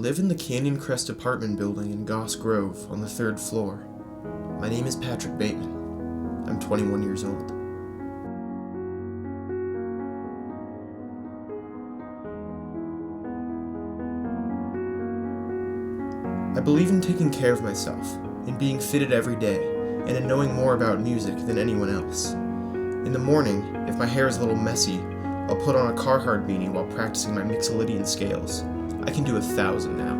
live in the Canyon Crest apartment building in Goss Grove on the 3rd floor. My name is Patrick Bateman. I'm 21 years old. I believe in taking care of myself, in being fitted every day, and in knowing more about music than anyone else. In the morning, if my hair is a little messy, I'll put on a Carhartt beanie while practicing my Mixolydian scales. I can do 1,000 now.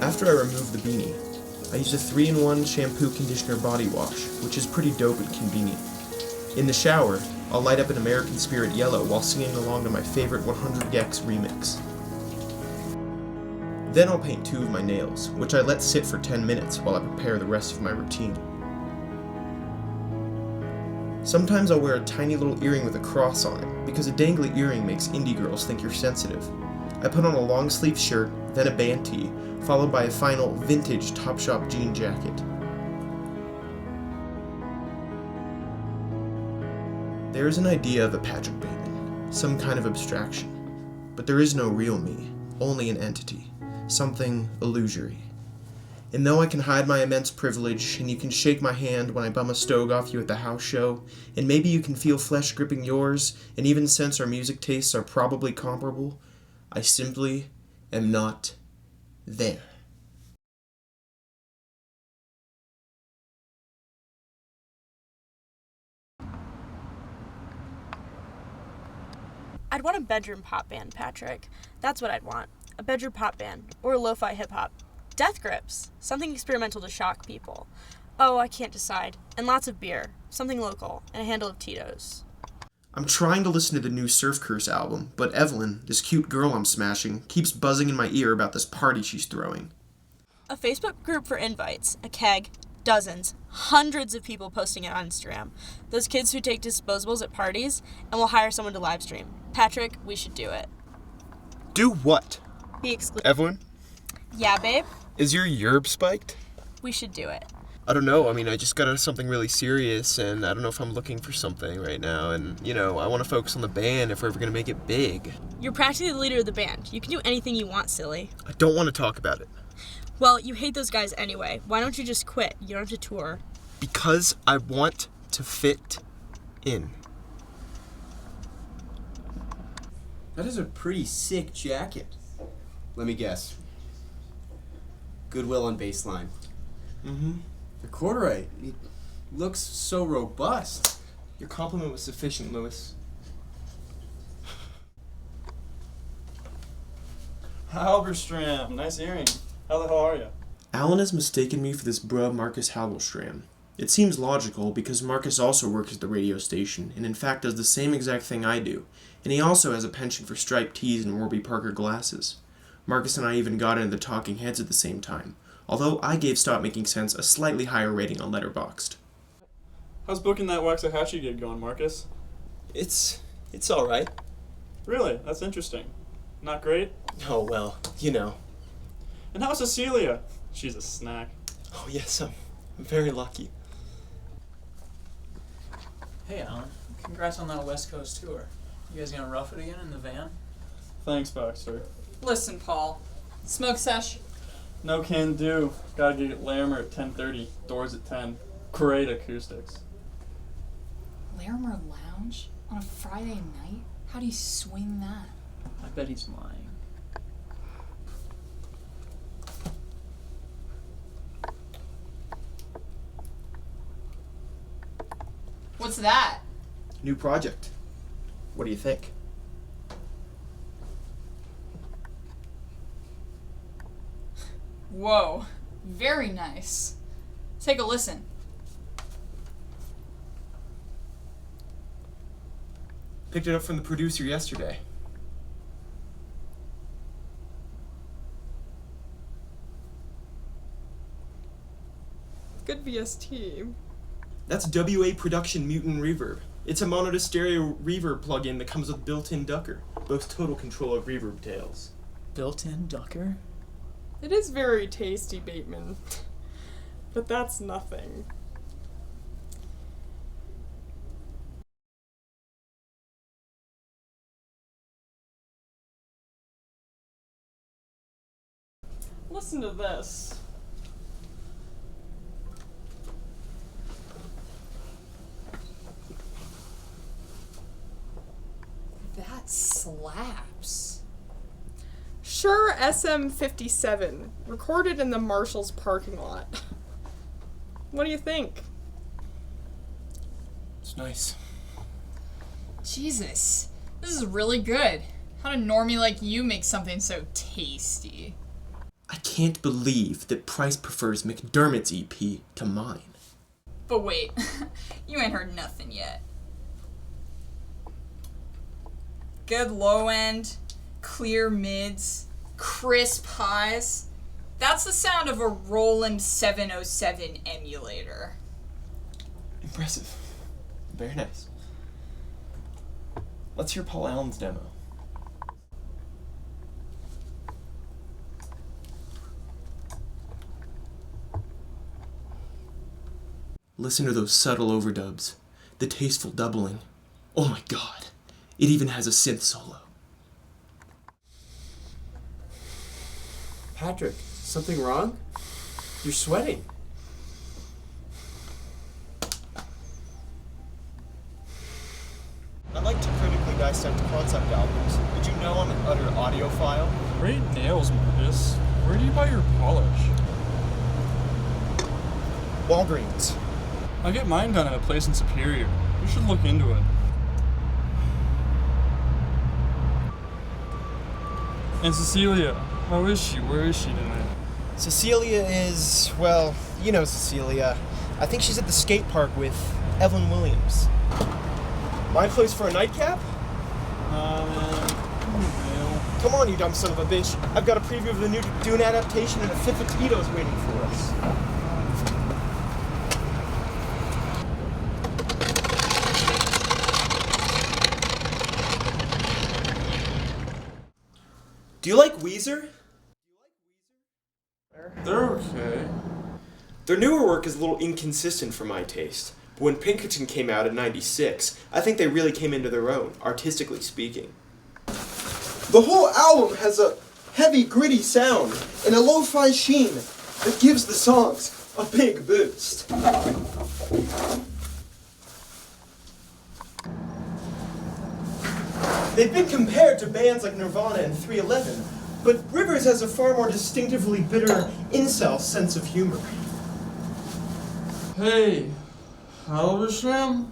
After I remove the beanie, I use a 3-in-1 shampoo conditioner body wash, which is pretty dope and convenient. In the shower, I'll light up an American Spirit Yellow while singing along to my favorite 100 gecs remix. Then I'll paint 2 of my nails, which I let sit for 10 minutes while I prepare the rest of my routine. Sometimes I'll wear a tiny little earring with a cross on it, because a dangly earring makes indie girls think you're sensitive. I put on a long sleeve shirt, then a band tee, followed by a final vintage Topshop jean jacket. There is an idea of a Patrick Bateman, some kind of abstraction. But there is no real me, only an entity, something illusory. And though I can hide my immense privilege, and you can shake my hand when I bum a stove off you at the house show, and maybe you can feel flesh gripping yours, and even sense our music tastes are probably comparable, I simply am not there. I'd want a bedroom pop band, Patrick. That's what I'd want. A bedroom pop band, or lo-fi hip-hop. Death Grips, something experimental to shock people. Oh, I can't decide. And lots of beer, something local, and a handle of Tito's. I'm trying to listen to the new Surf Curse album, but Evelyn, this cute girl I'm smashing, keeps buzzing in my ear about this party she's throwing. A Facebook group for invites, a keg, dozens, hundreds of people posting it on Instagram. Those kids who take disposables at parties, and we'll hire someone to live stream. Patrick, we should do it. Do what? Be exclusive. Evelyn? Yeah, babe? Is your yerb spiked? We should do it. I don't know. I mean, I just got out of something really serious, and I don't know if I'm looking for something right now. And, I want to focus on the band if we're ever going to make it big. You're practically the leader of the band. You can do anything you want, silly. I don't want to talk about it. Well, you hate those guys anyway. Why don't you just quit? You don't have to tour. Because I want to fit in. That is a pretty sick jacket. Let me guess. Goodwill on baseline. The corduroy, it looks so robust. Your compliment was sufficient, Lewis. Halberstram, nice earring. How the hell are you? Alan has mistaken me for this bruh Marcus Halberstram. It seems logical because Marcus also works at the radio station and in fact does the same exact thing I do, and he also has a penchant for striped tees and Warby Parker glasses. Marcus and I even got into the Talking Heads at the same time, although I gave Stop Making Sense a slightly higher rating on Letterboxd. How's booking that Waxahachie gig going, Marcus? It's alright. Really? That's interesting. Not great? Oh, well, And how's Cecilia? She's a snack. Oh, yes, I'm very lucky. Hey, Alan. Congrats on that West Coast tour. You guys gonna rough it again in the van? Thanks, Baxter. Listen, Paul. Smoke sesh? No can do. Gotta get at Larimer at 10:30. Doors at 10. Great acoustics. Larimer Lounge? On a Friday night? How do you swing that? I bet he's lying. What's that? New project. What do you think? Whoa. Very nice. Take a listen. Picked it up from the producer yesterday. Good VST. That's WA Production Mutant Reverb. It's a mono to stereo reverb plugin that comes with built-in Ducker. Boasts total control of reverb tails. Built-in Ducker? It is very tasty, Bateman. But that's nothing. Listen to this. That slaps. Shure SM57, recorded in the Marshall's parking lot. What do you think? It's nice. Jesus, this is really good. How did a normie like you make something so tasty? I can't believe that Price prefers McDermott's EP to mine. But wait, you ain't heard nothing yet. Good low end, clear mids, crisp highs. That's the sound of a Roland 707 emulator. Impressive. Very nice. Let's hear Paul Allen's demo. Listen to those subtle overdubs, the tasteful doubling. Oh my god, it even has a synth solo. Patrick, something wrong? You're sweating. I like to critically dissect concept albums. Did you know I'm an utter audiophile? Great nails, Marcus. Where do you buy your polish? Walgreens. I get mine done at a place in Superior. You should look into it. And Cecilia, how is she? Where is she tonight? Cecilia is, well, you know Cecilia. I think she's at the skate park with Evelyn Williams. My place for a nightcap? Come on, you dumb son of a bitch. I've got a preview of the new Dune adaptation and a fifth of Tito's waiting for us. Do you like Weezer? They're okay. Their newer work is a little inconsistent for my taste. But when Pinkerton came out in '96, I think they really came into their own, artistically speaking. The whole album has a heavy, gritty sound and a lo-fi sheen that gives the songs a big boost. They've been compared to bands like Nirvana and 311, but Rivers has a far more distinctively bitter incel sense of humor. Hey, Halbersham?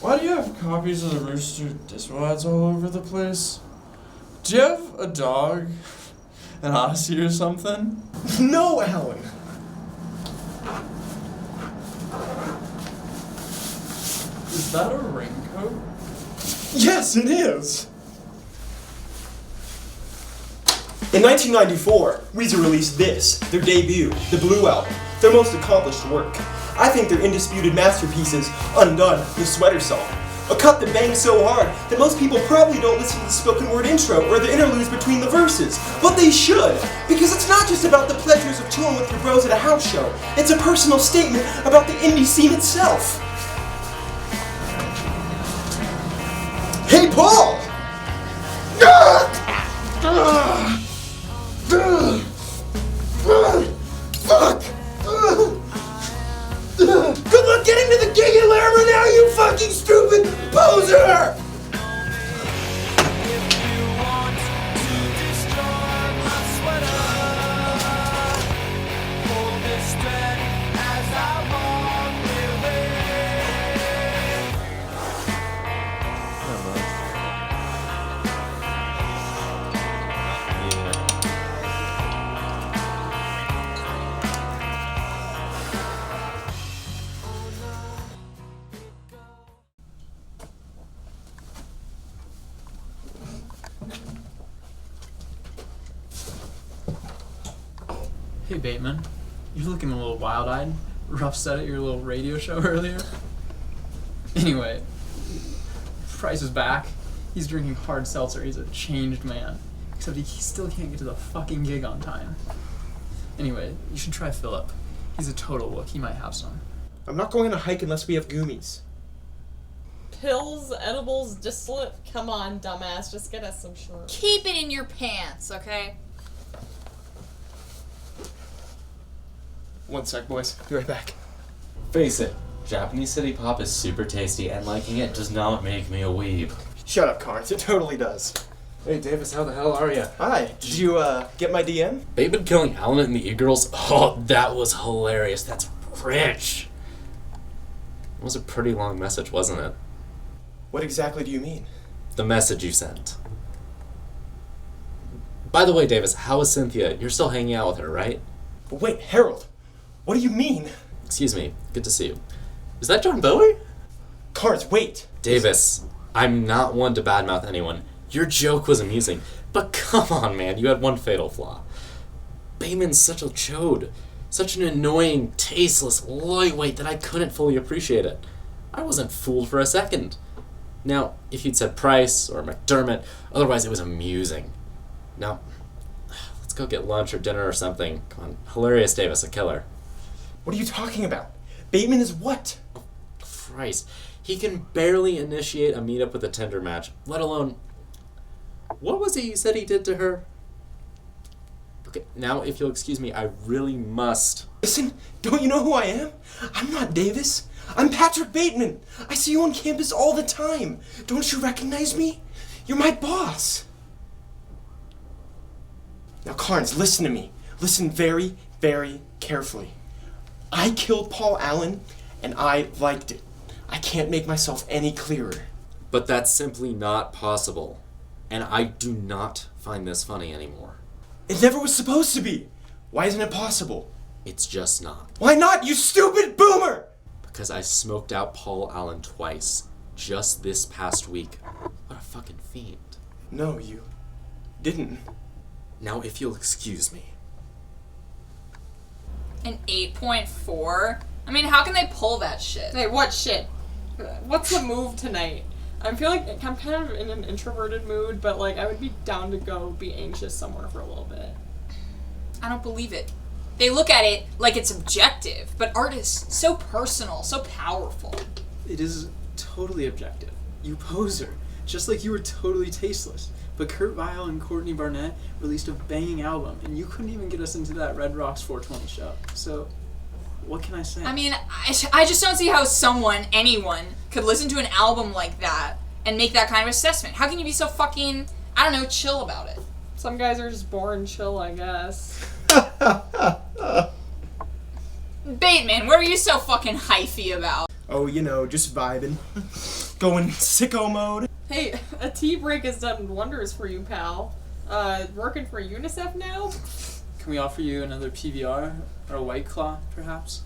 Why do you have copies of the Rooster Disco ads all over the place? Do you have a dog? An Odyssey or something? No, Alan. Is that a raincoat? Yes, it is. In 1994, Weezer released this, their debut, the Blue Album, their most accomplished work. I think their indisputed masterpiece is Undone, the Sweater Song. A cut that bangs so hard that most people probably don't listen to the spoken word intro or the interludes between the verses. But they should, because it's not just about the pleasures of chilling with your bros at a house show. It's a personal statement about the indie scene itself. Hey, Paul! Fuck! Good luck getting to the gig at Larimer now, you fucking stupid poser! Hey Bateman, you're looking a little wild-eyed. Rough set at your little radio show earlier. Anyway, Price is back. He's drinking hard seltzer. He's a changed man. Except he still can't get to the fucking gig on time. Anyway, you should try Philip. He's a total look. He might have some. I'm not going on a hike unless we have Goomies. Pills, edibles, distillate. Come on, dumbass. Just get us some shorts. Keep it in your pants, okay? One sec, boys. Be right back. Face it, Japanese city pop is super tasty, and liking it does not make me a weeb. Shut up, Carnes. It totally does. Hey Davis, how the hell are ya? Hi. Did you, get my DM? Bateman killing Alan and the E-Girls? Oh, that was hilarious. That's rich. It was a pretty long message, wasn't it? What exactly do you mean? The message you sent. By the way, Davis, how is Cynthia? You're still hanging out with her, right? But wait, Harold. What do you mean? Excuse me. Good to see you. Is that John Bowie? Carnes, wait. Davis, I'm not one to badmouth anyone. Your joke was amusing, but come on, man, you had one fatal flaw. Bateman's such a chode. Such an annoying, tasteless lightweight that I couldn't fully appreciate it. I wasn't fooled for a second. Now, if you'd said Price or McDermott, otherwise it was amusing. Now, let's go get lunch or dinner or something. Come on, hilarious Davis, a killer. What are you talking about? Bateman is what? Christ, he can barely initiate a meetup with a Tinder match, let alone... What was it you said he did to her? Okay, now if you'll excuse me, I really must... Listen, don't you know who I am? I'm not Davis. I'm Patrick Bateman. I see you on campus all the time. Don't you recognize me? You're my boss. Now, Carnes, listen to me. Listen very, very carefully. I killed Paul Allen, and I liked it. I can't make myself any clearer. But that's simply not possible. And I do not find this funny anymore. It never was supposed to be. Why isn't it possible? It's just not. Why not, you stupid boomer? Because I smoked out Paul Allen twice, just this past week. What a fucking fiend. No, you didn't. Now, if you'll excuse me. An 8.4? I mean, how can they pull that shit? Hey, what shit? What's the move tonight? I feel like I'm kind of in an introverted mood, but like I would be down to go be anxious somewhere for a little bit. I don't believe it. They look at it like it's objective, but art is so personal, so powerful. It is totally objective. You poser, just like you were totally tasteless. But Kurt Vile and Courtney Barnett released a banging album, and you couldn't even get us into that Red Rocks 420 show. So, what can I say? I mean, I just don't see how anyone, could listen to an album like that and make that kind of assessment. How can you be so fucking, I don't know, chill about it? Some guys are just born chill, I guess. Bateman, what are you so fucking hyphy about? Oh, you know, just vibing. Going sicko mode. Hey, a tea break has done wonders for you, pal. Working for UNICEF now? Can we offer you another PBR or a White Claw, perhaps?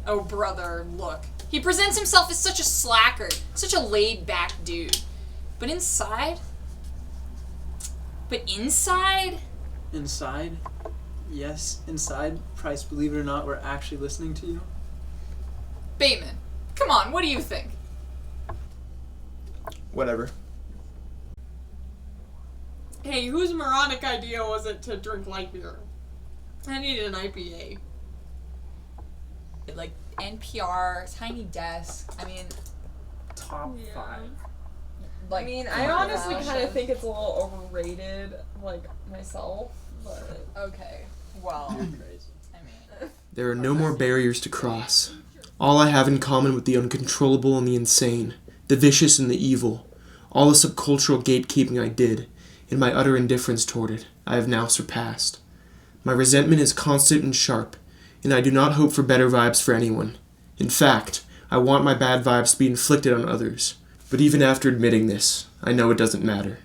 Oh, brother, look. He presents himself as such a slacker, such a laid-back dude. But inside? Inside? Yes, inside. Price, believe it or not, we're actually listening to you. Bateman, come on, what do you think? Whatever. Hey, whose moronic idea was it to drink light beer? I needed an IPA. Like, NPR, Tiny Desk, I mean... Top 5. I mean, I honestly kind of think it's a little overrated, like, myself, but... Okay, well... You're crazy. I mean... There are no more barriers to cross. All I have in common with the uncontrollable and the insane, the vicious and the evil, all the subcultural gatekeeping I did, in my utter indifference toward it, I have now surpassed. My resentment is constant and sharp, and I do not hope for better vibes for anyone. In fact, I want my bad vibes to be inflicted on others. But even after admitting this, I know it doesn't matter.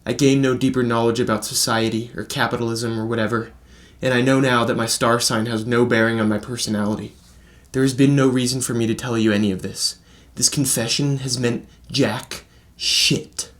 I gained no deeper knowledge about society or capitalism or whatever, and I know now that my star sign has no bearing on my personality. There has been no reason for me to tell you any of this. This confession has meant jack shit.